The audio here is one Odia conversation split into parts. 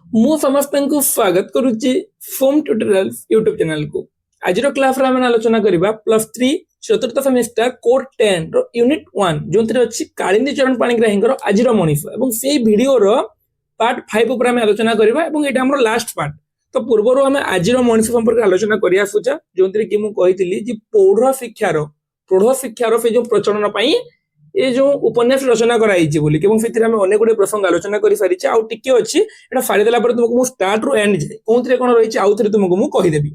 ମୁଁ ସମସ୍ତଙ୍କୁ ସ୍ୱାଗତ କରୁଛି ଫୋମ୍ ଟ୍ୟୁଟୋରିଆଲ୍ସ ୟୁଟ୍ୟୁବ ଚ୍ୟାନେଲକୁ। ଆଜିର କ୍ଲାସରେ ଆମେ ଆଲୋଚନା କରିବା +3 ଚତୁର୍ଥ ସେମିଷ୍ଟାର କୋର୍ 10 ର ୟୁନିଟ୍ 1 ଯେଉଁଥିରେ ଅଛି କାଳିନ୍ଦୀ ଚରଣ ପାଣିଗ୍ରାହୀଙ୍କର ଆଜିର ମଣିଷ, ଏବଂ ସେଇ ଭିଡିଓର ପାର୍ଟ 5 ଉପରେ ଆମେ ଆଲୋଚନା କରିବା ଏବଂ ଏଇଟା ଆମର ଲାଷ୍ଟ ପାର୍ଟ। ତ ପୂର୍ବରୁ ଆମେ ଆଜିର ମଣିଷ ସମ୍ପର୍କରେ ଆଲୋଚନା କରି ଆସୁଛେ, ଯେଉଁଥିରେ କି ମୁଁ କହିଥିଲି ଯେ ପ୍ରୌଢ ଶିକ୍ଷାର ସେ ଯେଉଁ ପ୍ରଚଳନ ପାଇଁ ये जो उपन्यास रचना कराई बोली कि आम अनेक गुड़े प्रसंग आलोचना कर सारी आउ टिके अच्छी एटा फाड़ीदेला तुमको स्टार्ट रु एंड जाए कौन कौन रही आउ थे तुमको मुझे कहीदेवी।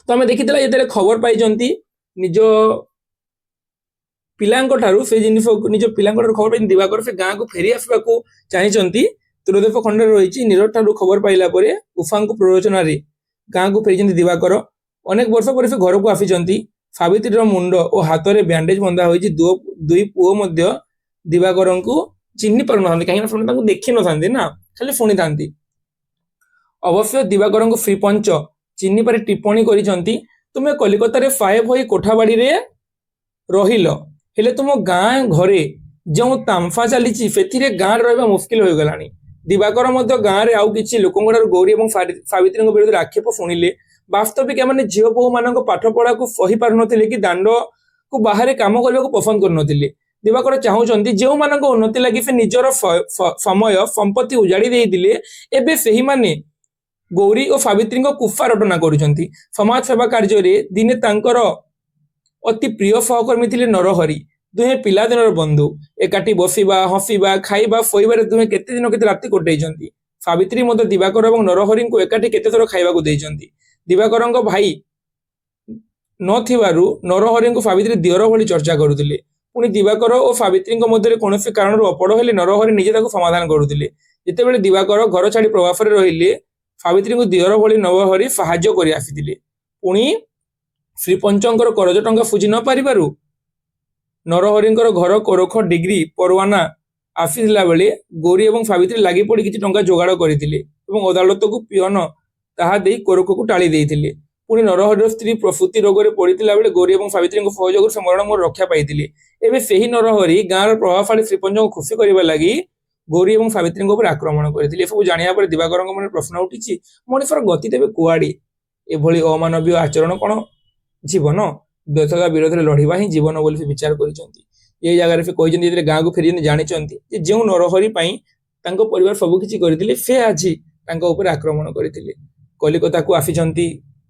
तो आम देखी जो खबर पाई निज पिलांठारू से जिनिस निज पिलांठारू खबर पाई दिवाकर से गाँव को फेरी आसवा चाहती त्रिदेव खंड रही नीरज ठारू खबर पाइला उफा प्ररोचन गाँव को फेरी दिवाकर अनेक वर्ष पर से घर को आसी सावित्री मुंड और हाथ में बैंडेज बंधा हो दुई पुओ दिवाकर को चिन्ह पार ना कहीं देखी न था ना खाली शुणी था। अवश्य दिवाकर को फ्री पंच चिन्ह पार टिप्पणी करी तुम्हें कलिकतार 5 होई कोठाबाड़ी रे रहिल हेले तुम गाँ घरे जो तांफा चली गाँव रहा मुस्किल हो गलानी। दिवाकर गाँव में आउ कि लोक गौरी और सावित्री विरुद्ध आक्षेप शुणिले। वास्तविक एम झील बोह मान पाठ पढ़ा को सही पार नी कि दांड को बाहर काम करने को पसंद कर दिवाकर चाहते जो मान उन्नति लगी से निजर समय संपत्ति उजाड़ी देते से ही माने गौरी और सावित्री कुफा रटना कर समाज सेवा कार्य दिने तांकर अति प्रिय सहकर्मी थे नरहरि। दुहे पिलादिन बंधु एकाठी बसवा हसवा खाइबा शोइबार दुहे केते दिन केते राति कटै। सावित्री दिवाकर और नरहरि को एकाठी केते थर खाइबा देइछंती। दिवाकर भाई नथिबारु नरहरि को सावित्री दियर भली चर्चा करुथिले। पुणी दिवाकर और सावित्री मध्य कौन कारण अपड़ हेले नरहरि निजे ताको समाधान करुथिले। जेतेबेले दिवाकर घर छाड़ी प्रवास रहिले सावित्री को दियर भली नरहरि साहाय्य करि आसिथिले। पुणी श्रीपंचर करज टंका सुझी न पारिबारु नरहरिंकर घर कोरख डिग्री परवाना आसीला बेले गौरी और सावित्री लगी पड़ी किसी टंका जोगाड़ करते अदालत को पियन ताहा देई कोरख को टाली देइथिले। पुणी नरहरिर स्त्री प्रसूति रोग में पड़ता बेले गौरी और सावित्री सहयोग से मरण मोर रक्षा पाई। एवं से ही नरहरि गाँव प्रभावशाली श्रीपंच को खुशी करने लगी गौरी और सावित्री आक्रमण करते। सब जाना दिवाकर मन प्रश्न उठी मनुष्यर गति तेज कुआड़े एभली अमानवीय आचरण कौन जीवन व्यर्थता विरोध में लड़वा ही जीवन बोली से विचार कर जगह से कहते गाँव को फेरी जानते जो नरहरि परिवार सबकि करते से आज आक्रमण करते। कलिकता को आसी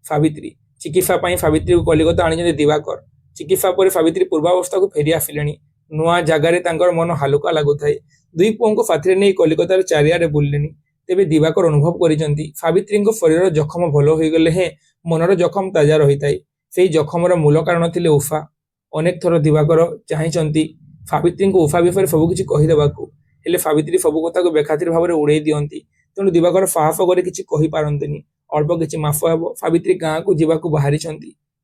सावित्री चिकित्सा सावित्री को कलिकता आनी दिवाकर। चिकित्सा पर सावित्री पूर्वावस्था को फेरी आसिले नुआ जगार मन हालुका लगुए। दुई पुओं को साथी नहीं कलिकतार चारिआडे बुलिले। तेबे दिवाकर अनुभव करिसेंती सावित्री शरीर जखम भल हो गले हे मनर जखम ताजा रही थाए। से जखमर मूल कारण थिले उफा। अनेक थर दिवाकर चाहती सावित्री को उफा विषय सबकि कहीदेवाकू हेले सावित्री सब कथा को बेखातिर भाव में उड़े दियंती। तेणु दिवाकर साहस कर किछि कहि पारंतिनी। अल्प किछि मास हेब सावित्री गाँ को जीवाकू बाहरी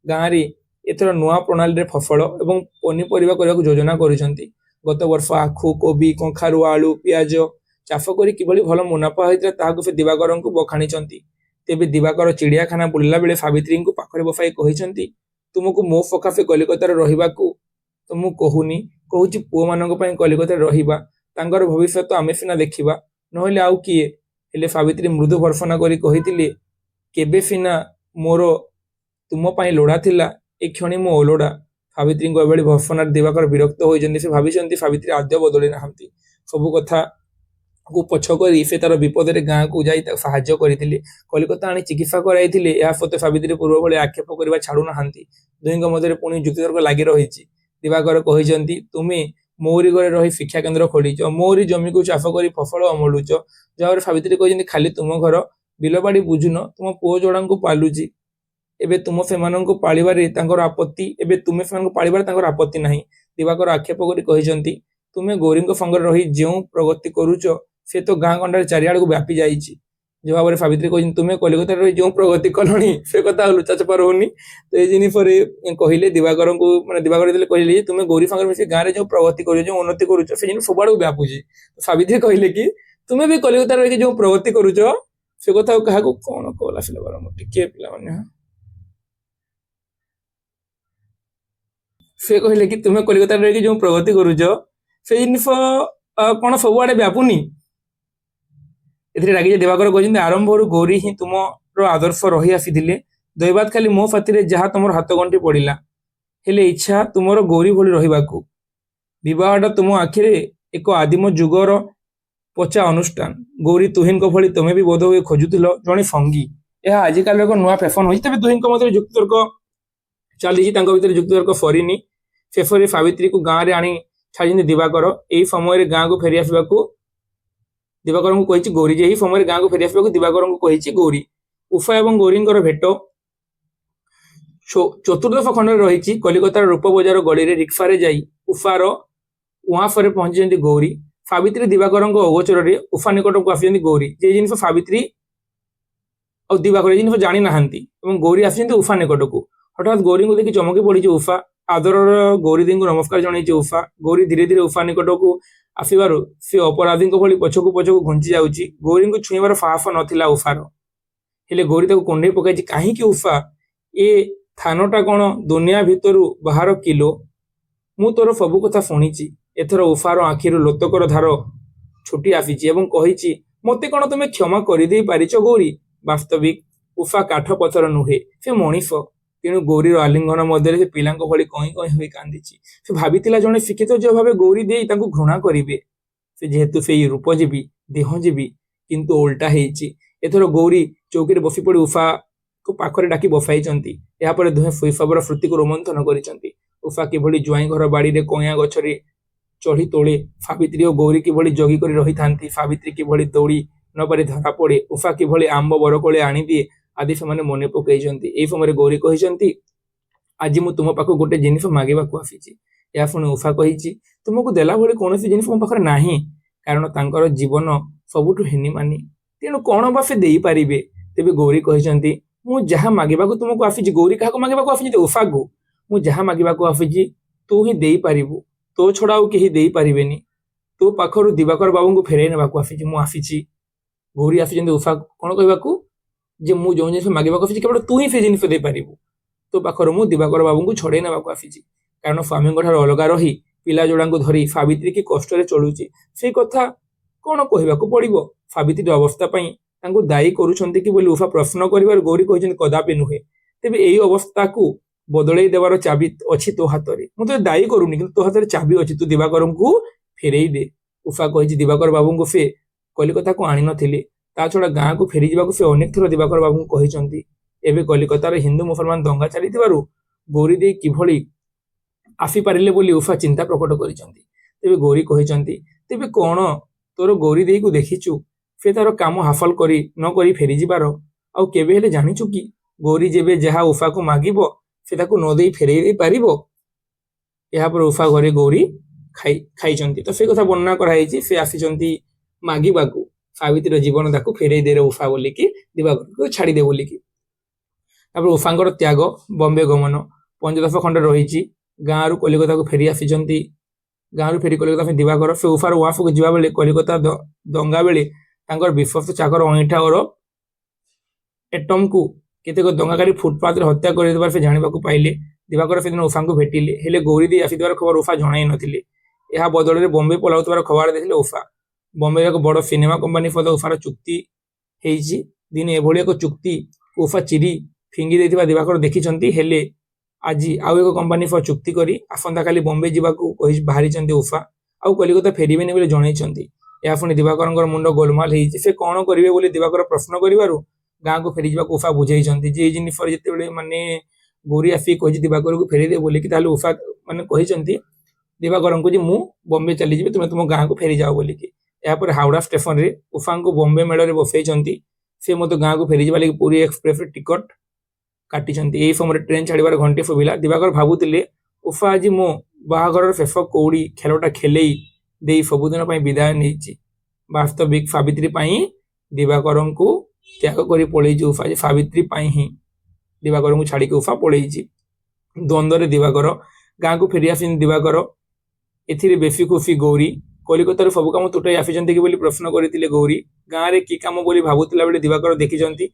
गाँव में एथर नुआ प्रणाली फसल और पनीपरिया करने को योजना करिसेंती। गत वर्ष आखु कोबी कंखारु आलू पियाज चाष कर किभली भल मुनाफा होता ताहाकू से दिवाकर को बखाणी। तेबे दिवाकर चिड़ियाखाना बुलिला बेले सावित्री को पाखरे बसाई कहिसेंती तुमको मो सकाशे कलिकतार रहिबाकू तो मु कहूनी कहूची पुओ मानक पई कलिकतार रहिबा तांकर भविष्य तो आमे सिना देखिबा नहले आउ किए। हेले सावित्री मृदु भर्सना करी कहितिले केबे सिना मोर तुम पई लोड़ा थिला ए क्षणी मो ओलोड़ा। सावित्री को एबेली भर्सना दिवाकर विरक्त होइजंती। से भाबिसंती सावित्री आद्य बदली नाहंती। सब कथा को पछ करी से तार विपद गाँ को जाई साहाय्य करथिले। कलिकता आनी चिकित्सा कराइथिले। या सत्वे सावित्री पूर्व भली आक्षेप करबा छाड़ू नाहंती। दुहींक मध्य पुणी जुक्तितर्क लागि रहिछि। दिवाकर कहिसंती तुमे मोरी घरे रही शिक्षा केन्द्र खोलीच मोरी जमी को चाष कर फसल अमलुच। जहाँ सावित्री कहिसंती खाली तुम घर बिलबाड़ी बुझुन तुम पुओ जोड़ा को पालुची एबे तुम से पालिबारे तांकर आपत्ति एबे तुमे से पालिबारे तांकर आपत्ति नाही। दिवाकर आक्षेप करी कहिसंती तुमे गौरी संगे रही जो प्रगति करूच से तो गाँ गंडार चारिआड को व्यापी जाइए। जवाब सावित्री कहते तुम्हें कलिकता रही जो प्रगति कलनी से कथा लुचा छपा रोनी। तो ये जिन कहले दिवाकर को मैंने दिवाकर कहले तुम्हें गौरी संगे मिसी गाँव में जो प्रगति कर जो उन्नति करुच से जिन सबुआड़ व्यापुचे। तो सावित्री कहले कि तुम्हें भी कलिकता रही जो प्रगति करुच से कथा क्या कौन कहला से टिके पे से कहले कि तुम्हें कलिकता रही जो प्रगति करुच से जिन कौन सबुआड़े व्यापुनी ଏଥିରେ ରାଗି ଦିବାକର କହିଛନ୍ତି ଆରମ୍ଭରୁ ଗୌରୀ ହିଁ ତୁମର ଆଦର୍ଶ ରହି ଆସିଥିଲେ, ଦୈବାତ ଖାଲି ମୋ ପାତିରେ ଯାହା ତୁମର ହାତ ଗଣ୍ଠି ପଡ଼ିଲା, ହେଲେ ଇଚ୍ଛା ତୁମର ଗୌରୀ ଭଳି ରହିବାକୁ। ବିବାହଟା ତୁମ ଆଖିରେ ଏକ ଆଦିମ ଯୁଗର ପଚା ଅନୁଷ୍ଠାନ। ଗୌରୀ ତୁହିଁଙ୍କ ଭଳି ତୁମେ ବି ବୋଧ ହୁଏ ଖୋଜୁଥିଲ ଜଣେ ସଙ୍ଗୀ। ଏହା ଆଜିକାଲି ଏକ ନୂଆ ଫ୍ୟାସନ ହୋଇଛି। ତେବେ ଦୁହିଁଙ୍କ ମଧ୍ୟରେ ଯୁକ୍ତତର୍କ ଚାଲିଛି, ତାଙ୍କ ଭିତରେ ଯୁକ୍ତତର୍କ ସରିନି। ଶେଷରେ ସାବିତ୍ରୀକୁ ଗାଁରେ ଆଣି ଛାଡ଼ିଛନ୍ତି ଦିବାକର। ଏହି ସମୟରେ ଗାଁକୁ ଫେରି ଆସିବାକୁ ଦିବାକରଙ୍କୁ କହିଛି ଗୌରୀ। ଏହି ସମୟରେ ଗାଁକୁ ଫେରି ଆସିବାକୁ ଦିବାକରଙ୍କୁ କହିଛି ଗୌରୀ। ଉଷା ଏବଂ ଗୌରୀଙ୍କର ଭେଟ ଚତୁର୍ଦଶ ଖଣ୍ଡରେ ରହିଛି। କଲିକତାର ରୂପବଜାର ଗଳିରେ ରିକ୍ସାରେ ଯାଇ ଉଷାର ଉଆଁସରେ ପହଞ୍ଚିଛନ୍ତି ଗୌରୀ। ସାବିତ୍ରୀ ଦିବାକରଙ୍କ ଅଗୋଚରରେ ଉଷା ନିକଟକୁ ଆସିଛନ୍ତି ଗୌରୀ। ଯେ ଜିନିଷ ସାବିତ୍ରୀ ଆଉ ଦିବାକର ଏ ଜିନିଷ ଜାଣି ନାହାନ୍ତି ଏବଂ ଗୌରୀ ଆସିଛନ୍ତି ଉଷା ନିକଟକୁ। ହଠାତ୍ ଗୌରୀଙ୍କୁ ଦେଖି ଚମକି ପଡ଼ିଛି ଉଷା। ଆଦରର ଗୌରୀଦେବୀଙ୍କୁ ନମସ୍କାର ଜଣାଇଛି ଉଷା। ଗୌରୀ ଧୀରେ ଧୀରେ ଉଷା ନିକଟକୁ ଆସିବାରୁ ସେ ଅପରାଧୀଙ୍କ ଭଳି ପଛକୁ ପଛକୁ ଘୁଞ୍ଚି ଯାଉଛି। ଗୌରୀଙ୍କୁ ଛୁଇଁବାର ସାହସ ନଥିଲା ଉଷାର, ହେଲେ ଗୌରୀ ତାକୁ କୁଣ୍ଢେଇ ପକାଇଛି। କାହିଁକି ଉଷା? ଏ ଥାନଟା କ'ଣ ଦୁନିଆ ଭିତରୁ ବାହାର କିଲୋ? ମୁଁ ତୋର ସବୁ କଥା ଶୁଣିଛି। ଏଥର ଉଷାର ଆଖିରୁ ଲୋତକର ଧାର ଛୁଟି ଆସିଛି ଏବଂ କହିଛି, ମୋତେ କ'ଣ ତୁମେ କ୍ଷମା କରିଦେଇ ପାରିଛ ଗୌରୀ? ବାସ୍ତବିକ ଉଷା କାଠ ପଥର ନୁହେଁ, ସେ ମଣିଷ। ତେଣୁ ଗୌରୀର ଆଲିଙ୍ଗନ ମଧ୍ୟରେ ସେ ପିଲାଙ୍କ ଭଳି କଇଁ କଇଁ ହୋଇ କାନ୍ଦିଛି। ସେ ଭାବିଥିଲା ଜଣେ ଶିକ୍ଷିତ ଝିଅ ଭାବେ ଗୌରୀ ଦେଇ ତାଙ୍କୁ ଘୃଣା କରିବେ, ସେ ଯେହେତୁ ସେଇ ରୂପଜୀବୀ ଦେହଜୀବୀ। କିନ୍ତୁ ଓଲଟା ହେଇଛି। ଏଥର ଗୌରୀ ଚୌକିରେ ବସି ପଡ଼ି ଉଷାକୁ ପାଖରେ ଡାକି ବସାଇଛନ୍ତି। ଏହାପରେ ଦୁହେଁ ଶୈଶବର ସ୍ମୃତିକୁ ରୋମନ୍ଥନ କରିଛନ୍ତି। ଉଷା କିଭଳି ଜ୍ୱାଇଁ ଘର ବାଡ଼ିରେ କଇଁଆ ଗଛରେ ଚଢ଼ି ତୋଳେ, ସାବିତ୍ରୀ ଓ ଗୌରୀ କିଭଳି ଜଗି କରି ରହିଥାନ୍ତି, ସାବିତ୍ରୀ କିଭଳି ଦୌଡ଼ି ନ ପାରି ଧରା ପଡ଼େ, ଉଷା କିଭଳି ଆମ୍ବ ବରକୋଳି ଆଣିଦିଏ, ଆଦି ସେମାନେ ମନେ ପକାଇଛନ୍ତି। ଏହି ସମୟରେ ଗୌରୀ କହିଛନ୍ତି, ଆଜି ମୁଁ ତୁମ ପାଖକୁ ଗୋଟେ ଜିନିଷ ମାଗିବାକୁ ଆସିଛି। ଏହା ଶୁଣି ଉଷା କହିଛି, ତୁମକୁ ଦେଲା ଭଳି କୌଣସି ଜିନିଷ ମୋ ପାଖରେ ନାହିଁ। କାରଣ ତାଙ୍କର ଜୀବନ ସବୁଠୁ ହିନିମାନି, ତେଣୁ କ'ଣ ବା ସେ ଦେଇପାରିବେ? ତେବେ ଗୌରୀ କହିଛନ୍ତି, ମୁଁ ଯାହା ମାଗିବାକୁ ତୁମକୁ ଆସିଛି। ଗୌରୀ କାହାକୁ ମାଗିବାକୁ ଆସିଛି? ଉଷାକୁ। ମୁଁ ଯାହା ମାଗିବାକୁ ଆସିଛି ତୁ ହିଁ ଦେଇପାରିବୁ, ତୋ ଛଡ଼ା ଆଉ କେହି ଦେଇପାରିବେନି। ତୋ ପାଖରୁ ଦିବାକର ବାବୁଙ୍କୁ ଫେରାଇ ନେବାକୁ ଆସିଛି ମୁଁ ଆସିଛି। ଗୌରୀ ଆସିଛନ୍ତି ଉଷା କ'ଣ କହିବାକୁ? ଯେ ମୁଁ ଯେଉଁ ଜିନିଷ ମାଗିବାକୁ ଆସିଛି କେବଳ ତୁ ହିଁ ସେ ଜିନିଷ ଦେଇପାରିବୁ। ତୋ ପାଖରୁ ମୁଁ ଦିବାକର ବାବୁଙ୍କୁ ଛଡ଼େଇ ନେବାକୁ ଆସିଛି। କାରଣ ସ୍ୱାମୀଙ୍କ ଠାରୁ ଅଲଗା ରହି ପିଲା ଯୋଡ଼ାଙ୍କୁ ଧରି ସାବିତ୍ରୀ କି କଷ୍ଟରେ ଚଳୁଛି, ସେଇ କଥା କ'ଣ କହିବାକୁ ପଡ଼ିବ? ସାବିତ୍ରୀର ଅବସ୍ଥା ପାଇଁ ତାଙ୍କୁ ଦାୟୀ କରୁଛନ୍ତି କି ବୋଲି ଉଷା ପ୍ରଶ୍ନ କରିବାରୁ ଗୌରୀ କହିଛନ୍ତି, କଦାପି ନୁହେଁ। ତେବେ ଏହି ଅବସ୍ଥାକୁ ବଦଳେଇ ଦେବାର ଚାବି ଅଛି ତୋ ହାତରେ। ମୁଁ ତୋତେ ଦାୟୀ କରୁନି, କିନ୍ତୁ ତୋ ହାତରେ ଚାବି ଅଛି। ତୁ ଦିବାକରଙ୍କୁ ଫେରେଇ ଦେ। ଉଷା କହିଛି, ଦିବାକର ବାବୁଙ୍କୁ ସେ କଲିକତାକୁ ଆଣିନଥିଲେ। ତା ଛଡ଼ା ଗାଁକୁ ଫେରିଯିବାକୁ ସେ ଅନେକ ଥର ଦିବାକର ବାବୁଙ୍କୁ କହିଛନ୍ତି। ଏବେ କଲିକତାର ହିନ୍ଦୁ ମୁସଲମାନ ଦଙ୍ଗା ଚାଲିଥିବାରୁ ଗୌରୀ ଦେଇ କିଭଳି ଆସିପାରିଲେ ବୋଲି ଉଷା ଚିନ୍ତା ପ୍ରକଟ କରିଛନ୍ତି। ତେବେ ଗୌରୀ କହିଛନ୍ତି, ତେବେ କ'ଣ ତୋର ଗୌରୀ ଦେଇକୁ ଦେଖିଛୁ? ସେ ତାର କାମ ହାସଲ କରି ନ କରି ଫେରିଯିବାର ଆଉ କେବେ ହେଲେ ଜାଣିଛୁ କି? ଗୌରୀ ଯେବେ ଯାହା ଉଷାକୁ ମାଗିବ ସେ ତାକୁ ନ ଦେଇ ଫେରେଇ ଦେଇ ପାରିବ? ଏହାପରେ ଉଷା ଘରେ ଗୌରୀ ଖାଇଛନ୍ତି। ତ ସେ କଥା ବର୍ଣ୍ଣନା କରାଯାଇଛି। ସେ ଆସିଛନ୍ତି ମାଗିବାକୁ ସାବିତ୍ରୀର ଜୀବନ ତାକୁ ଫେରେଇ ଦେ ଉଷା ବୋଲିକି, ଦିବାକରକୁ ଛାଡ଼ିଦେ ବୋଲିକି। ତାପରେ ଉଷାଙ୍କର ତ୍ୟାଗ, ବମ୍ବେ ଗମନ 15 ଖଣ୍ଡେ ରହିଛି। ଗାଁରୁ କଲିକତାକୁ ଫେରି ଆସିଛନ୍ତି। ଗାଁରୁ ଫେରି କଲିକତା ଦିବାକର ସେ ଉଷାର ଉଆଁସକୁ ଯିବା ବେଳେ କଲିକତା ଦଙ୍ଗା ବେଳେ ତାଙ୍କର ବିଶ୍ୱସ୍ତ ଚାକର ଅଇଁଠା ଓର ଏଟମକୁ କେତେକ ଦଙ୍ଗାକାରୀ ଫୁଟପାଥରେ ହତ୍ୟା କରିଦେବାର ସେ ଜାଣିବାକୁ ପାଇଲେ। ଦିବାକର ସେଦିନ ଉଷାଙ୍କୁ ଭେଟିଲେ, ହେଲେ ଗୌରୀ ଦେଇ ଆସିଥିବାର ଖବର ଉଷା ଜଣାଇ ନଥିଲେ। ଏହା ବଦଳରେ ବମ୍ବେ ପଳାଉଥିବାର ଖବର ଦେଇଥିଲେ ଉଷା। ବମ୍ବେର ଏକ ବଡ଼ ସିନେମା କମ୍ପାନୀ ସହିତ ଉଷାର ଚୁକ୍ତି ହେଇଛି। ଦିନେ ଏଭଳି ଏକ ଚୁକ୍ତି ଉଷା ଚିରି ଫିଙ୍ଗି ଦେଇଥିବା ଦିବାକର ଦେଖିଛନ୍ତି। ହେଲେ ଆଜି ଆଉ ଏକ କମ୍ପାନୀ ସହ ଚୁକ୍ତି କରି ଆସନ୍ତାକାଲି ବମ୍ବେ ଯିବାକୁ ବାହାରିଛନ୍ତି ଉଷା, ଆଉ କଲିକତା ଫେରିବେନି ବୋଲି ଜଣାଇଛନ୍ତି। ଏହା ଶୁଣି ଦିବାକରଙ୍କର ମୁଣ୍ଡ ଗୋଲମାଲ ହେଇଛି। ସେ କ'ଣ କରିବେ ବୋଲି ଦିବାକର ପ୍ରଶ୍ନ କରିବାରୁ ଗାଁକୁ ଫେରିଯିବାକୁ ଉଷା ବୁଝେଇଛନ୍ତି। ଯେ ଏଇ ଜିନିଷରେ ଯେତେବେଳେ ଗୌରୀ ଆସିକି କହିଛି ଦିବାକରକୁ ଫେରିଦେ ବୋଲିକି, ତାହେଲେ ଉଷା କହିଛନ୍ତି ଦିବାକରଙ୍କୁ ଯେ ମୁଁ ବମ୍ବେ ଚାଲିଯିବି, ତୁମେ ତୁମ ଗାଁକୁ ଫେରିଯାଅ ବୋଲିକି। ଏହାପରେ ହାଓଡ଼ା ଷ୍ଟେସନରେ ଉଷାଙ୍କୁ ବମ୍ବେ ମେଳରେ ବସେଇଛନ୍ତି। ସେ ମଧ୍ୟ ଗାଁକୁ ଫେରିଯିବା ଲାଗି ପୁରୀ ଏକ୍ସପ୍ରେସରେ ଟିକଟ କାଟିଛନ୍ତି। ଏହି ସମୟରେ ଟ୍ରେନ୍ ଛାଡ଼ିବାର ଘଣ୍ଟି ଶୁଭିଲା। ଦିବାକର ଭାବୁଥିଲେ, ଉଷା ଆଜି ମୋ ବାହାଘରର ଶେଷ କଉଡ଼ି ଖେଳଟା ଖେଲେଇ ଦେଇ ସବୁଦିନ ପାଇଁ ବିଦାୟ ନେଇଛି। ବାସ୍ତବିକ ସାବିତ୍ରୀ ପାଇଁ ଦିବାକରଙ୍କୁ ତ୍ୟାଗ କରି ପଳେଇଛି ଉଷା। ଯେ ସାବିତ୍ରୀ ପାଇଁ ହିଁ ଦିବାକରଙ୍କୁ ଛାଡ଼ିକି ଉଷା ପଳେଇଛି। ଦ୍ୱନ୍ଦ୍ୱରେ ଦିବାକର ଗାଁକୁ ଫେରି ଆସିଛନ୍ତି। ଦିବାକର ଏଥିରେ ବେଶୀ ଖୁସି ଗୌରୀ। କଲିକତାରୁ ସବୁ କାମ ତୁଟାଇ ଆସିଛନ୍ତି କି ବୋଲି ପ୍ରଶ୍ନ କରିଥିଲେ ଗୌରୀ। ଗାଁରେ କି କାମ ବୋଲି ଭାବୁଥିଲା ବେଳେ ଦିବାକର ଦେଖିଛନ୍ତି